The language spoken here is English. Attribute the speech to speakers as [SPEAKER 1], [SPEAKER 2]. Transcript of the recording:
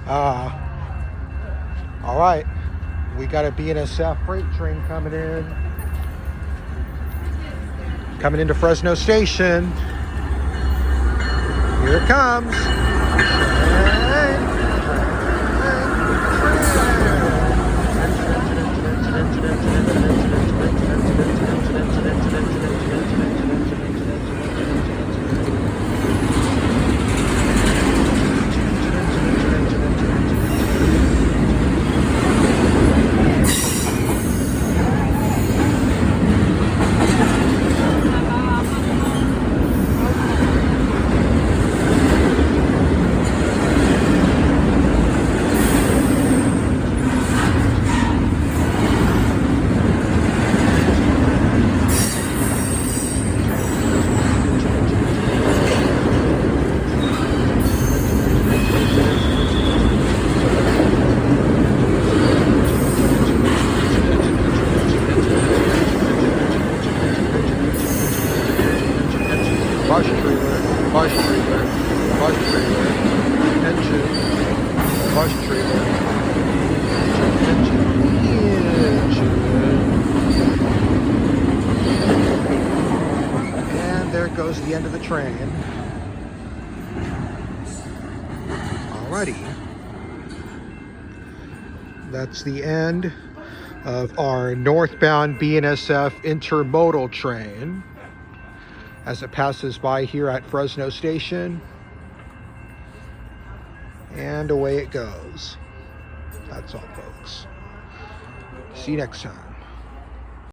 [SPEAKER 1] All right, we got a BNSF freight train coming into Fresno Station. Here it comes. Bus trailer, engine, bus trailer, engine. And there goes the end of the train. Alrighty. That's the end of our northbound BNSF Intermodal train as it passes by here at Fresno Station, and away it goes. That's all, folks. See you next time.